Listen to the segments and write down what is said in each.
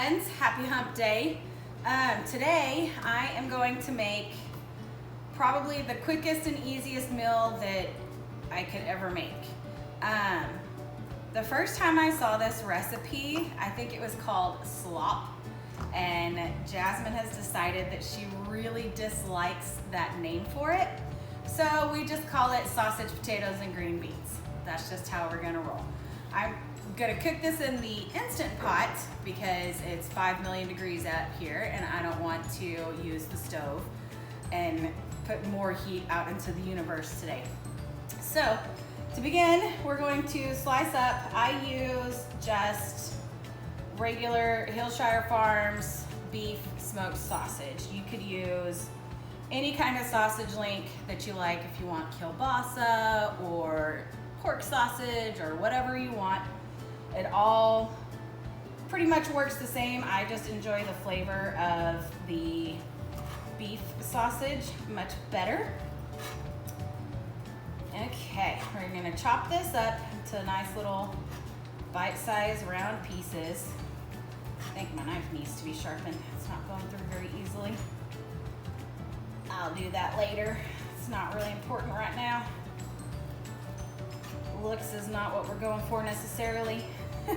friends, happy hump day. Today I am going to make probably the quickest and easiest meal that I could ever make. The first time I saw this recipe, I think it was called slop, and Jasmine has decided that she really dislikes that name for it. So we just call it sausage, potatoes, and green beans. That's just how we're gonna roll. I'm gonna cook this in the Instant Pot because it's 5 million degrees out here and I don't want to use the stove and put more heat out into the universe today. So to begin, we're going to slice up. I use just regular Hillshire Farms beef smoked sausage. You could use any kind of sausage link that you like if you want kielbasa or pork sausage or whatever you want. It all pretty much works the same. I just enjoy the flavor of the beef sausage much better. Okay, we're gonna chop this up into nice little bite-sized round pieces. I think my knife needs to be sharpened. It's not going through very easily. I'll do that later. It's not really important right now. Looks is not what we're going for necessarily. we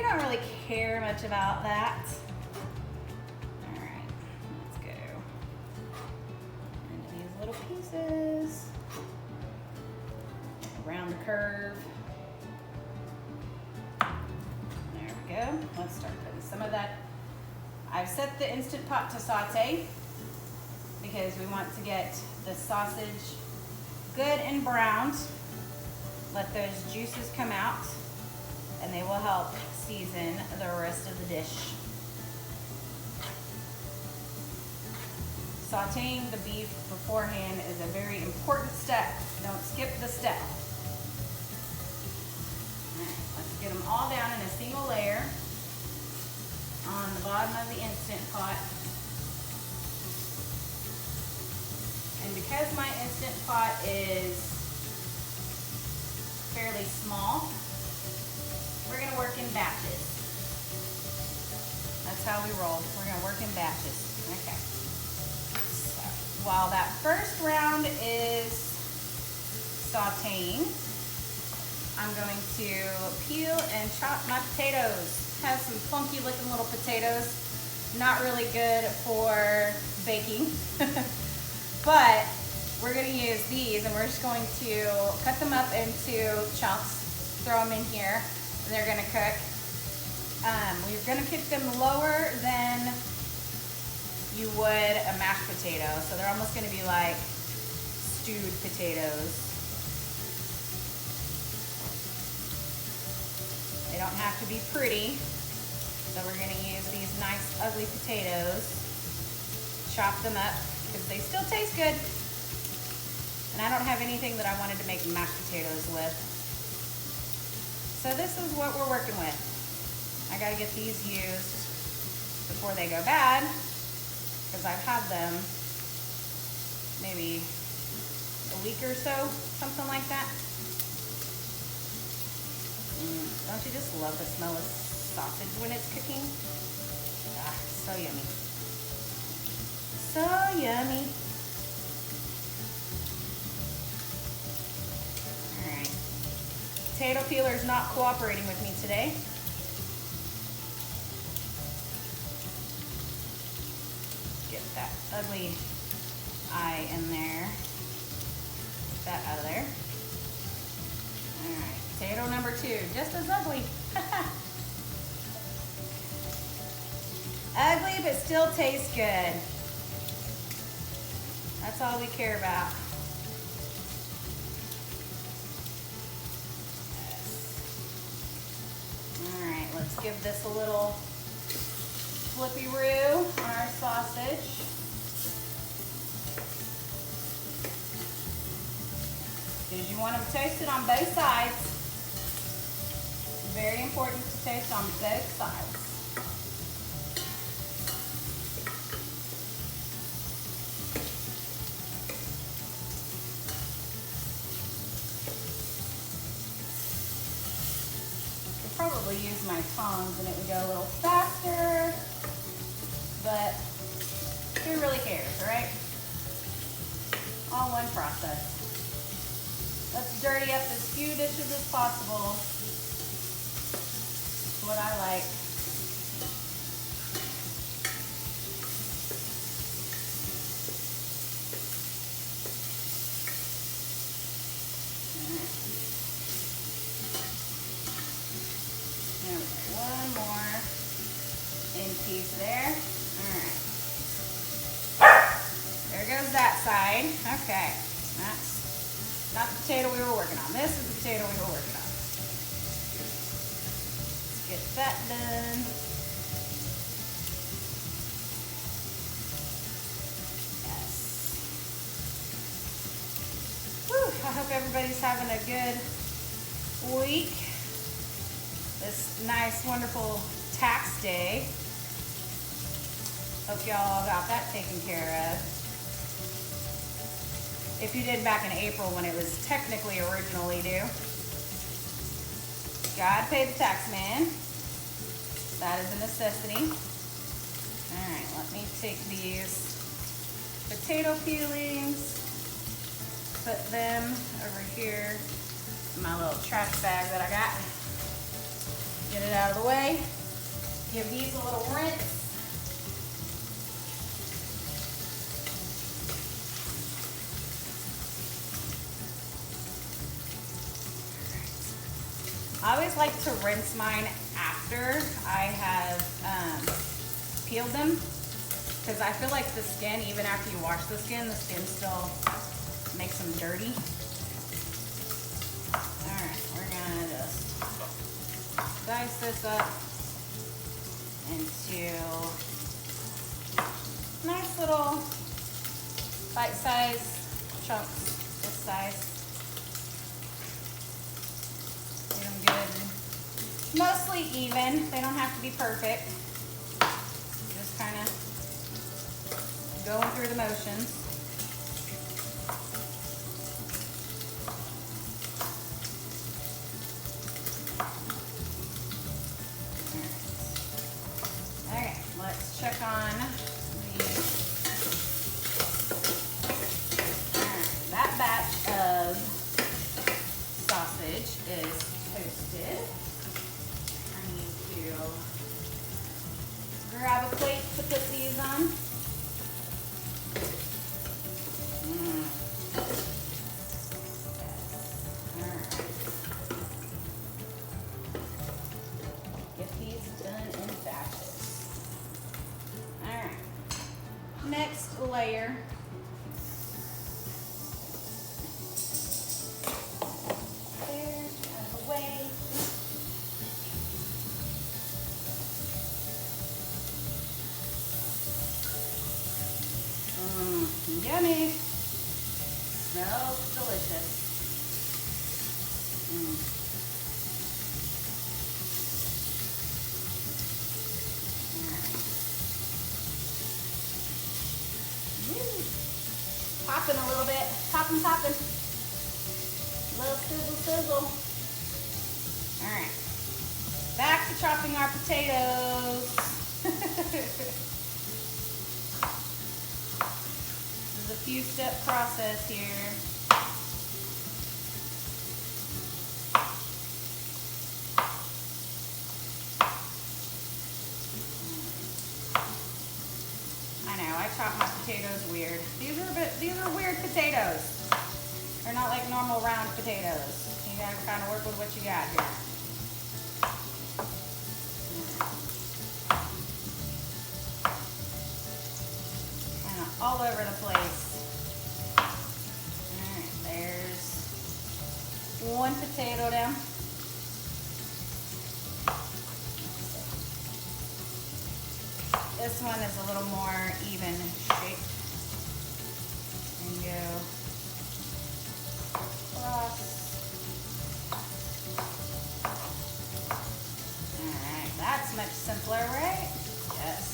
don't really care much about that. All right, let's go into these little pieces around the curve. There we go. Let's start putting some of that. I've set the Instant Pot to saute because we want to get the sausage good and browned. Let those juices come out and they will help season the rest of the dish. Sauteing the beef beforehand is a very important step. Don't skip the step. All right, let's get them all down in a single layer on the bottom of the Instant Pot. And because my Instant Pot is fairly small, we're gonna work in batches. That's how we roll. We're gonna work in batches. Okay. So while that first round is sauteing, I'm going to peel and chop my potatoes. Have some funky looking little potatoes. Not really good for baking. But we're gonna use these and we're just going to cut them up into chunks, throw them in here, and they're gonna cook. We're gonna cook them lower than you would a mashed potato. So they're almost gonna be like stewed potatoes. They don't have to be pretty. So we're gonna use these nice ugly potatoes, chop them up, because they still taste good. And I don't have anything that I wanted to make mashed potatoes with. So this is what we're working with. I gotta get these used before they go bad, because I've had them maybe a week or so, something like that. Don't you just love the smell of sausage when it's cooking? Ah, so yummy. So yummy. All right. Potato peeler's not cooperating with me today. Get that ugly eye in there. Get that out of there. All right. Potato number 2, just as ugly. Ugly, but still tastes good. That's all we care about. Yes. All right, let's give this a little flippy-roo on our sausage. Because you want them toasted on both sides. It's very important to toast on both sides. Probably use use my tongs and it would go a little faster, but who really cares, right? All one process. Let's dirty up as few dishes as possible. That's what I like. One more in piece there. All right. There goes that side. Okay. That's not the potato we were working on. This is the potato we were working on. Let's get that done. Yes. Whew, I hope everybody's having a good week. This nice, wonderful tax day. Hope y'all got that taken care of. If you did back in April when it was technically originally due. God paid the tax man. That is a necessity. All right, let me take these potato peelings, put them over here in my little trash bag that I got. Get it out of the way. Give these a little rinse. I always like to rinse mine after I have peeled them, because I feel like the skin, even after you wash the skin still makes them dirty. All right, we're gonna just dice this up into nice little bite-sized chunks this size. Get them good, mostly even. They don't have to be perfect. Just kind of going through the motions. Check on that batch of sausage is toasted. I need to grab a plate to put these on. Get these done in batches. Next layer. There, out of the way. Yummy. Smells delicious. Popping a little bit, popping. Little sizzle. All right, back to chopping our potatoes. This is a few step process here. I chop my potatoes weird. These are weird potatoes. They're not like normal round potatoes. You gotta kind of work with what you got here. Kind of all over the place. All right, there's one potato down. This one is a little more even shaped. And go across. Alright, that's much simpler, right? Yes.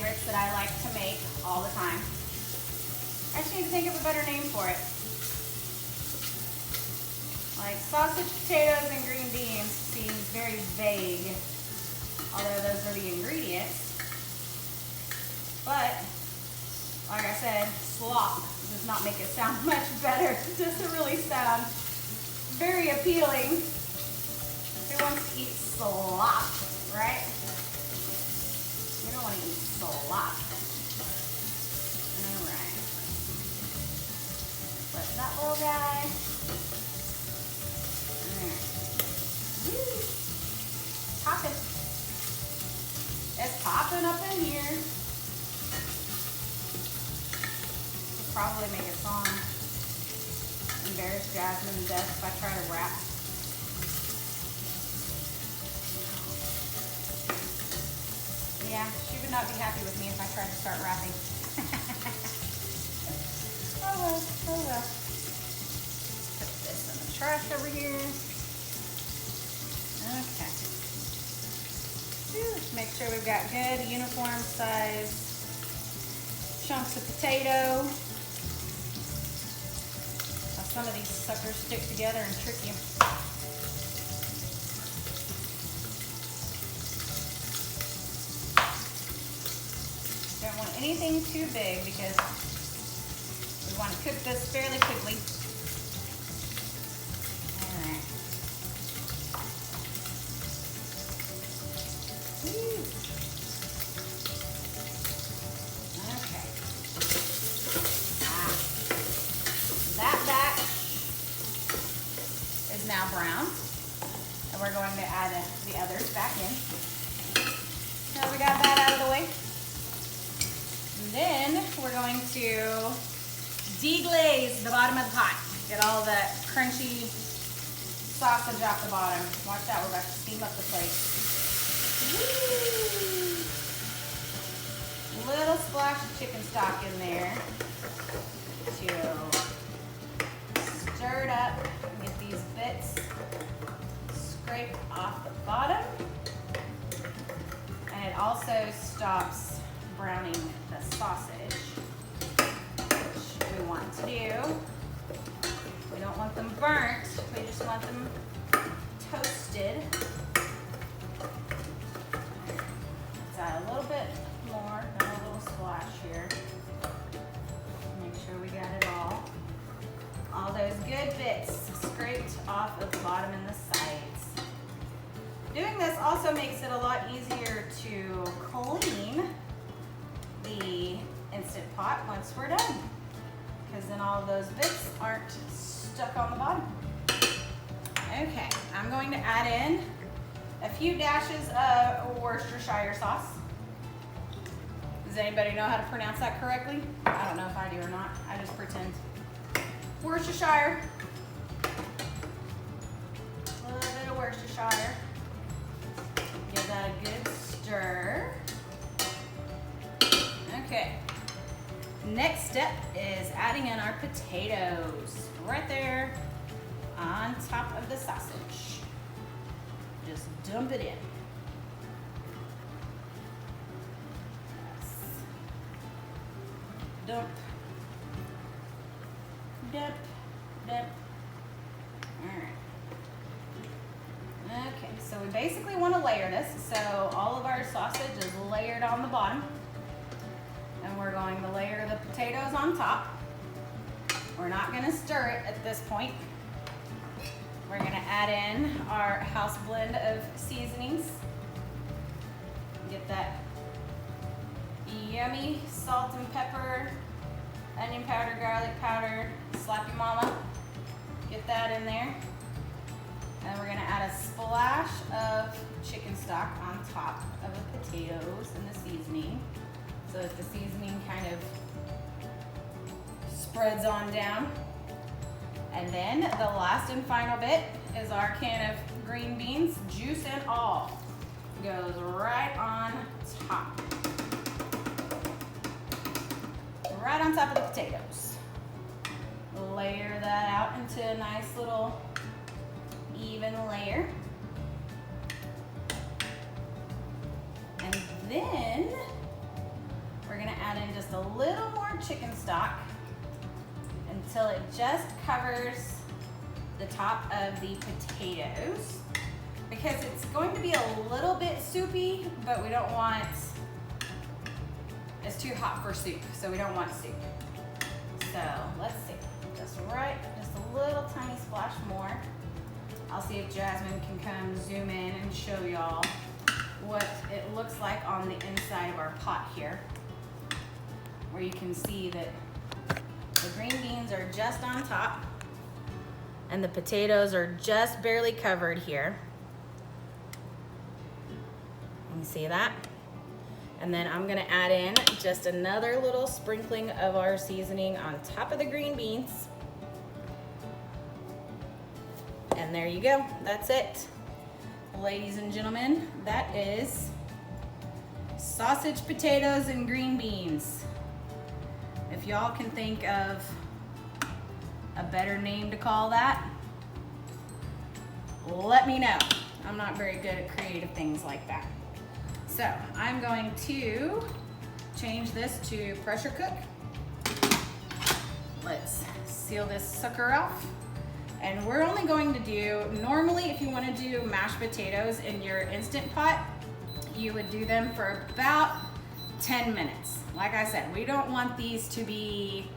favorites that I like to make all the time. I just need to think of a better name for it. Like sausage, potatoes, and green beans seems very vague, although those are the ingredients. But, like I said, slop does not make it sound much better. It doesn't really sound very appealing. Who wants to eat slop, right? You don't want to eat slop. All right. Let that little guy. All right. Woo. Popping. It's popping up in here. Could probably make a song. Embarrass Jasmine to death if I try to rap. Yeah, she would not be happy with me if I tried to start rapping. Oh well, oh well. Put this in the trash over here. Okay. Whew. Make sure we've got good uniform size chunks of potato. Some of these suckers stick together and trick you. Don't want anything too big because we want to cook this fairly quickly. All right. Woo. Okay. That batch is now brown, and we're going to add the others back in. Now we got that out of the way. And then we're going to deglaze the bottom of the pot. Get all that crunchy sausage off the bottom. Watch that, we're about to steam up the plate. Woo! Little splash of chicken stock in there to stir it up and get these bits scraped off the bottom. And it also stops browning the sausage, which we want to do. We don't want them burnt, we just want them toasted. Let's add a little bit more, then a little splash here. Make sure we got it all those good bits scraped off of the bottom and the sides. Doing this also makes it a lot easier to clean the Instant Pot once we're done, because then all of those bits aren't stuck on the bottom. Okay, I'm going to add in a few dashes of Worcestershire sauce. Does anybody know how to pronounce that correctly? I don't know if I do or not. I just pretend. Worcestershire. A little bit of Worcestershire. Give that a good stir. Okay. Next step is adding in our potatoes. Right there on top of the sausage. Just dump it in. Yes. Dump. Dump. Dump. Alright. Okay, so we basically want to layer this. So all of our sausage is layered on the bottom. And we're going to layer the potatoes on top. We're not going to stir it at this point. We're going to add in our house blend of seasonings. Get that yummy salt and pepper, onion powder, garlic powder, slap your mama. Get that in there. And we're going to add a splash of chicken stock on top of the potatoes and the seasoning, so that the seasoning kind of spreads on down. And then the last and final bit is our can of green beans, juice and all. Goes right on top. Right on top of the potatoes. Layer that out into a nice little even layer. And then just a little more chicken stock until it just covers the top of the potatoes, because it's going to be a little bit soupy, but we don't want, it's too hot for soup, so we don't want soup. So let's see, just a little tiny splash more. I'll see if Jasmine can come zoom in and show y'all what it looks like on the inside of our pot here, where you can see that the green beans are just on top and the potatoes are just barely covered here. You see that? And then I'm gonna add in just another little sprinkling of our seasoning on top of the green beans. And there you go, that's it. Ladies and gentlemen, that is sausage, potatoes, and green beans. If y'all can think of a better name to call that, let me know. I'm not very good at creative things like that. So I'm going to change this to pressure cook. Let's seal this sucker off. And we're only going to do, normally if you want to do mashed potatoes in your Instant Pot, you would do them for about 10 minutes. Like I said, we don't want these to be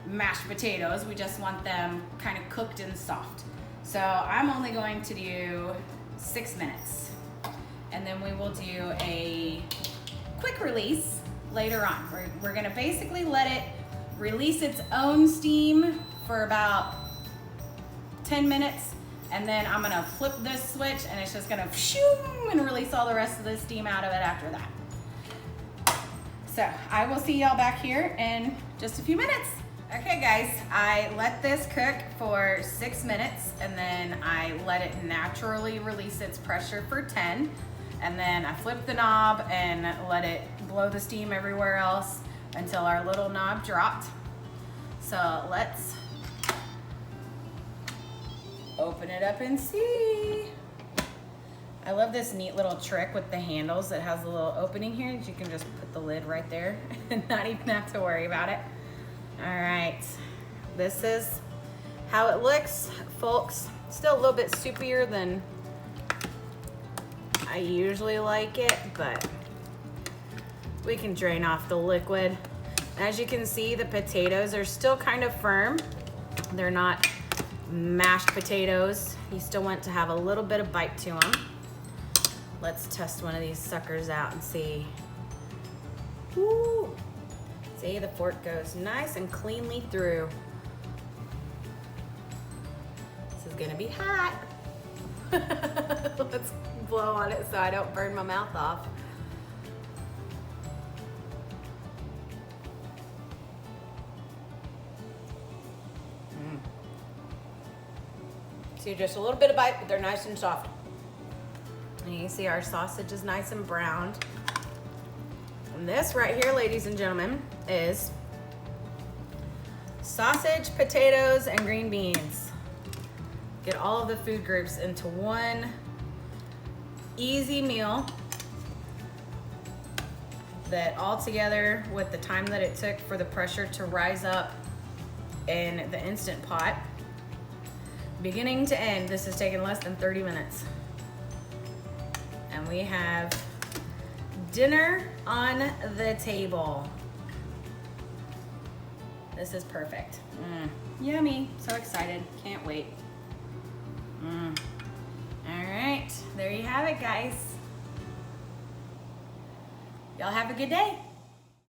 mashed potatoes. We just want them kind of cooked and soft. So I'm only going to do 6 minutes. And then we will do a quick release later on. We're gonna basically let it release its own steam for about 10 minutes, and then I'm gonna flip this switch and it's just gonna shoo and release all the rest of the steam out of it after that. So I will see y'all back here in just a few minutes. Okay guys, I let this cook for 6 minutes and then I let it naturally release its pressure for 10. And then I flipped the knob and let it blow the steam everywhere else until our little knob dropped. So let's open it up and see. I love this neat little trick with the handles that has a little opening here that you can just put the lid right there and not even have to worry about it. All right, this is how it looks, folks. Still a little bit soupier than I usually like it, but we can drain off the liquid. As you can see, the potatoes are still kind of firm. They're not mashed potatoes. You still want to have a little bit of bite to them. Let's test one of these suckers out and see. Woo! See, the fork goes nice and cleanly through. This is gonna be hot. Let's blow on it so I don't burn my mouth off. See, just a little bit of bite, but they're nice and soft. And you can see our sausage is nice and browned. And this right here, ladies and gentlemen, is sausage, potatoes, and green beans. Get all of the food groups into one easy meal that all together, with the time that it took for the pressure to rise up in the Instant Pot, beginning to end, this has taken less than 30 minutes. And we have dinner on the table. This is perfect. Yummy, so excited, can't wait. All right, there you have it, guys. Y'all have a good day.